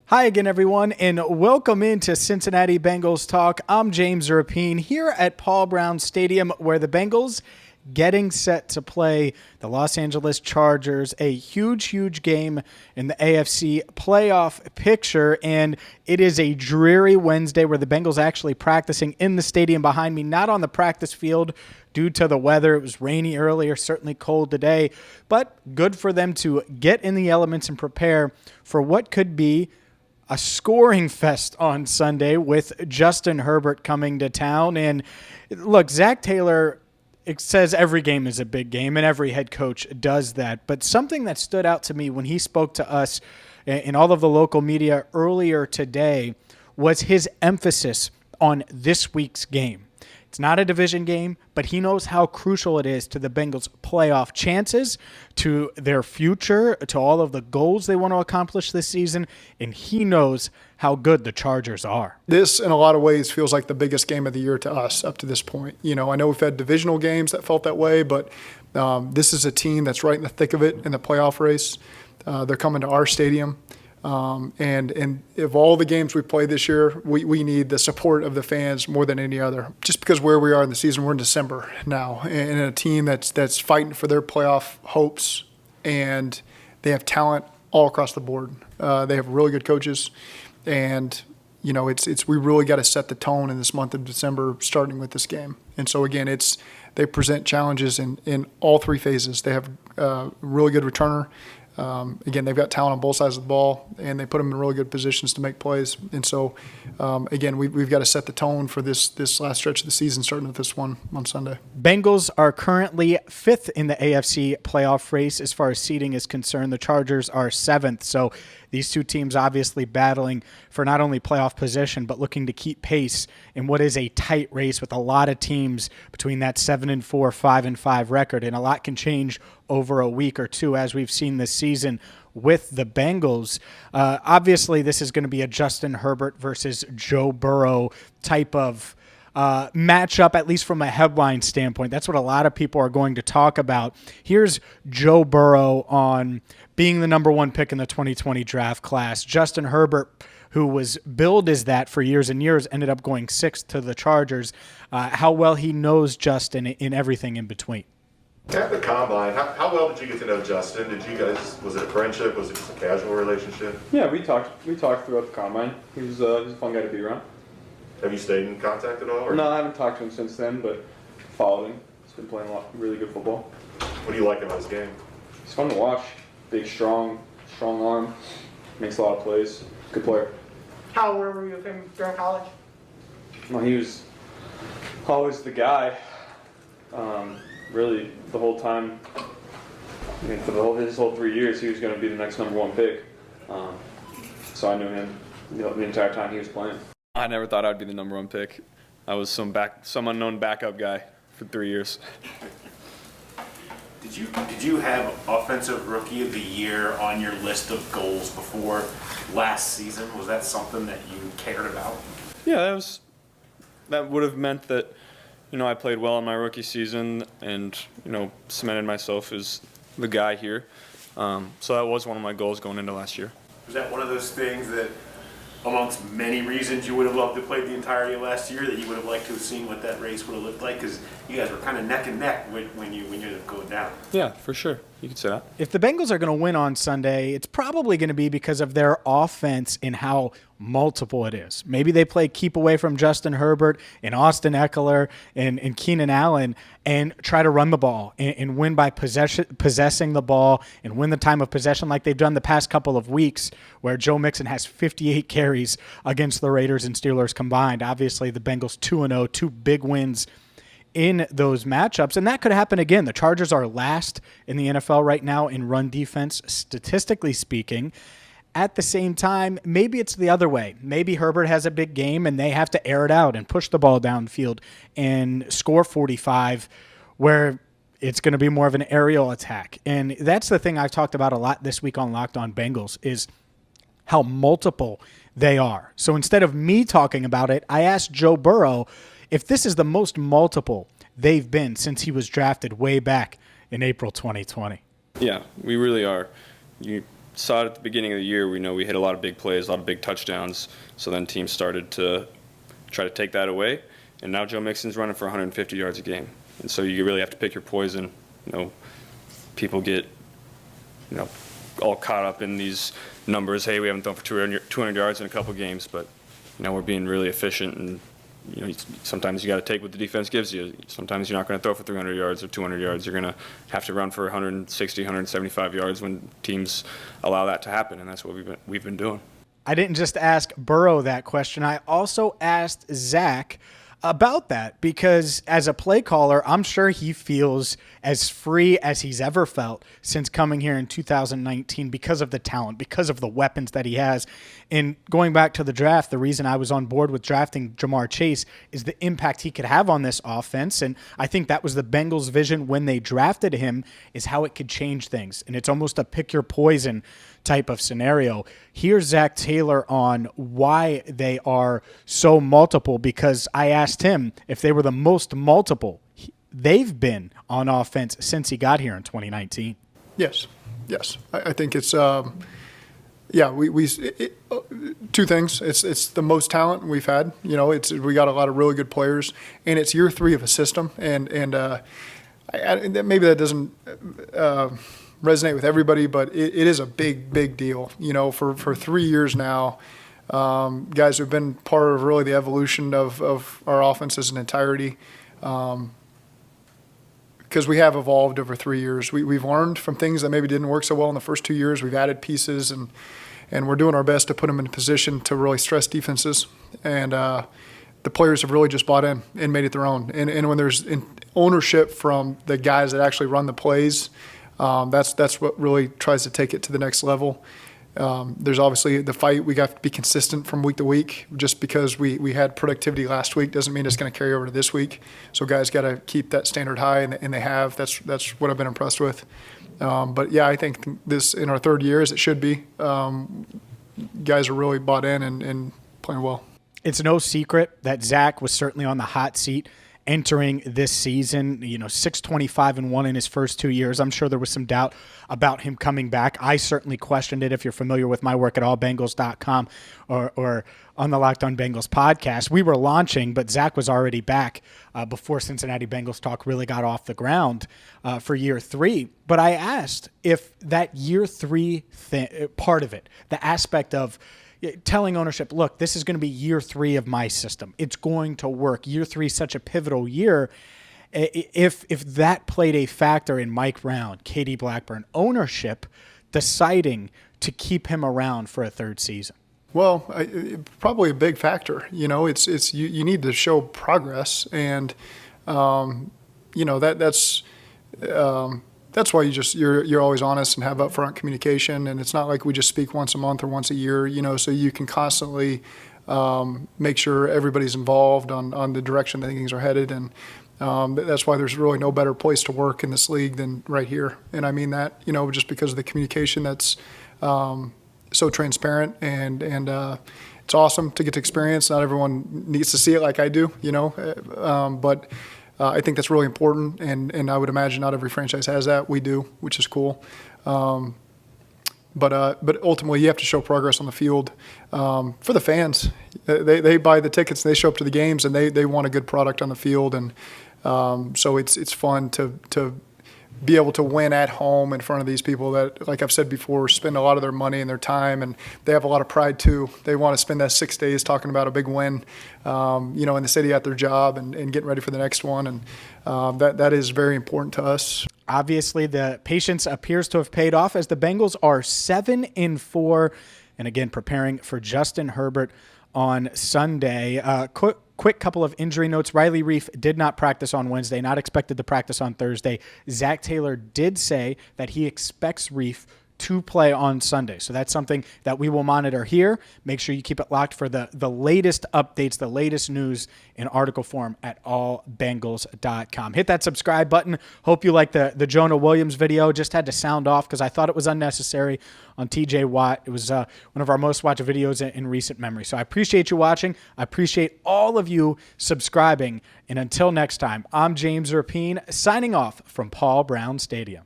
Hi again, everyone, and welcome into Cincinnati Bengals Talk. I'm James Rapine here at Paul Brown Stadium, where the Bengals getting set to play the Los Angeles Chargers, a huge game in the AFC playoff picture, and it is a dreary Wednesday where the Bengals actually practicing in the stadium behind me, not on the practice field due to the weather. It was rainy earlier, certainly cold today, but good for them to get in the elements and prepare for what could be a scoring fest on Sunday with Justin Herbert coming to town. And look, Zac Taylor, it says every game is a big game, and every head coach does that. But something that stood out to me when he spoke to us in all of the local media earlier today was his emphasis on this week's game. It's not a division game, but he knows how crucial it is to the Bengals' playoff chances, to their future, to all of the goals they want to accomplish this season, and he knows how good the Chargers are. This, in a lot of ways, feels like the biggest game of the year to us up to this point. You know, I know we've had divisional games that felt that way, but this is a team that's right in the thick of it in the playoff race. They're coming to our stadium. And of all the games we played this year, we need the support of the fans more than any other. Just because where we are in the season, we're in December now, and a team that's fighting for their playoff hopes, and they have talent all across the board. They have really good coaches, and you know we really got to set the tone in this month of December, starting with this game. And so again, they present challenges in all three phases. They have a really good returner. Again, they've got talent on both sides of the ball, and they put them in really good positions to make plays. And so, again, we've got to set the tone for this last stretch of the season, starting with this one on Sunday. Bengals are currently 5th in the AFC playoff race as far as seeding is concerned. The Chargers are 7th. So these two teams obviously battling for not only playoff position, but looking to keep pace in what is a tight race with a lot of teams between that 7-4, 5-5 record. And a lot can change over a week or two, as we've seen this season with the Bengals. Obviously, this is going to be a Justin Herbert versus Joe Burrow type of matchup, at least from a headline standpoint. That's what a lot of people are going to talk about. Here's Joe Burrow on being the number one pick in the 2020 draft class. Justin Herbert, who was billed as that for years and years, ended up going 6th to the Chargers. How well he knows Justin in everything in between. At the combine, how well did you get to know Justin? Was it a friendship? Was it just a casual relationship? Yeah, we talked throughout the combine. He's a fun guy to be around. Have you stayed in contact at all? Or? No, I haven't talked to him since then, but followed him. He's been playing a lot really good football. What do you like about his game? He's fun to watch. Big, strong arm. Makes a lot of plays. Good player. How were you with him during college? Well, he was always the guy. Really, the whole time. I mean, for his whole 3 years, he was going to be the next number one pick. So I knew him the entire time he was playing. I never thought I'd be the number one pick. I was some unknown backup guy for 3 years. Did you have Offensive Rookie of the Year on your list of goals before last season? Was that something that you cared about? Yeah, that would have meant that, I played well in my rookie season and, cemented myself as the guy here. So that was one of my goals going into last year. Was that one of those things that, amongst many reasons you would have loved to play the entirety of last year, that you would have liked to have seen what that race would have looked like? Because you guys were kind of neck and neck when you ended up going down. Yeah, for sure. You could say that. If the Bengals are going to win on Sunday, it's probably going to be because of their offense and how multiple it is. Maybe they play keep away from Justin Herbert and Austin Ekeler and Keenan Allen and try to run the ball and win by possessing the ball and win the time of possession like they've done the past couple of weeks, where Joe Mixon has 58 carries against the Raiders and Steelers combined. Obviously, the Bengals 2-0, 2 big wins in those matchups, and that could happen again. The Chargers are last in the NFL right now in run defense, statistically speaking. At the same time, maybe it's the other way. Maybe Herbert has a big game and they have to air it out and push the ball downfield and score 45, where it's going to be more of an aerial attack. And that's the thing I've talked about a lot this week on Locked On Bengals, is how multiple they are. So instead of me talking about it, I asked Joe Burrow if this is the most multiple they've been since he was drafted way back in April 2020. Yeah, we really are. saw it at the beginning of the year. We know we hit a lot of big plays, a lot of big touchdowns. So then teams started to try to take that away. And now Joe Mixon's running for 150 yards a game. And so you really have to pick your poison. People get, all caught up in these numbers. Hey, we haven't thrown for 200 yards in a couple games, but we're being really efficient. And sometimes you got to take what the defense gives you. Sometimes you're not going to throw for 300 yards or 200 yards. You're going to have to run for 160, 175 yards when teams allow that to happen, and that's what we've been doing. I didn't just ask Burrow that question. I also asked Zac about that because as a play caller, I'm sure he feels as free as he's ever felt since coming here in 2019 because of the talent, because of the weapons that he has. And going back to the draft, the reason I was on board with drafting Jamar Chase is the impact he could have on this offense. And I think that was the Bengals' vision when they drafted him, is how it could change things. And it's almost a pick your poison type of scenario. Here's Zac Taylor on why they are so multiple, because I asked him if they were the most multiple they've been on offense since he got here in 2019. Yes. I think it's two things. It's the most talent we've had. We got a lot of really good players, and it's year 3 of a system, and maybe that doesn't resonate with everybody, but it is a big deal. For 3 years now, guys who've been part of really the evolution of our offense as an entirety. Because we have evolved over 3 years. We've learned from things that maybe didn't work so well in the first 2 years. We've added pieces, and we're doing our best to put them in a position to really stress defenses. And the players have really just bought in and made it their own. And when there's ownership from the guys that actually run the plays, that's what really tries to take it to the next level. There's obviously the fight. We got to be consistent from week to week. Just because we had productivity last week doesn't mean it's going to carry over to this week. So guys got to keep that standard high, and they have. That's what I've been impressed with. But yeah, I think this in our 3rd year, as it should be, guys are really bought in and playing well. It's no secret that Zac was certainly on the hot seat entering this season. 625-1 in his first 2 years. I'm sure there was some doubt about him coming back. I certainly questioned it. If you're familiar with my work at allbengals.com or on the Locked On Bengals podcast, we were launching, but Zac was already back before Cincinnati Bengals talk really got off the ground for year 3. But I asked if that year 3 part of it, the aspect of telling ownership, look, this is going to be year 3 of my system. It's going to work. Year 3 is such a pivotal year. If that played a factor in Mike Brown, Katie Blackburn ownership deciding to keep him around for a 3rd season. Well, probably a big factor. It's you need to show progress, and that's why you're always honest and have upfront communication, and it's not like we just speak once a month or once a year, so you can constantly make sure everybody's involved on the direction that things are headed, and that's why there's really no better place to work in this league than right here. And I mean that, just because of the communication that's so transparent, and it's awesome to get to experience. Not everyone needs to see it like I do, but I think that's really important, and I would imagine not every franchise has that. We do, which is cool. But ultimately, you have to show progress on the field for the fans. They buy the tickets, and they show up to the games, and they want a good product on the field, and so it's fun to be able to win at home in front of these people that, like I've said before, spend a lot of their money and their time, and they have a lot of pride too. They want to spend that 6 days talking about a big win, in the city at their job and getting ready for the next one, and that is very important to us. Obviously, the patience appears to have paid off as the Bengals are 7-4, and again preparing for Justin Herbert on Sunday. Quick couple of injury notes. Riley Reif did not practice on Wednesday, not expected to practice on Thursday. Zac Taylor did say that he expects Reif to play on Sunday. So that's something that we will monitor here. Make sure you keep it locked for the latest updates, the latest news in article form at allbengals.com. Hit that subscribe button. Hope you like the Jonah Williams video. Just had to sound off because I thought it was unnecessary on TJ Watt. It was one of our most watched videos in recent memory. So I appreciate you watching. I appreciate all of you subscribing. And until next time, I'm James Rapien signing off from Paul Brown Stadium.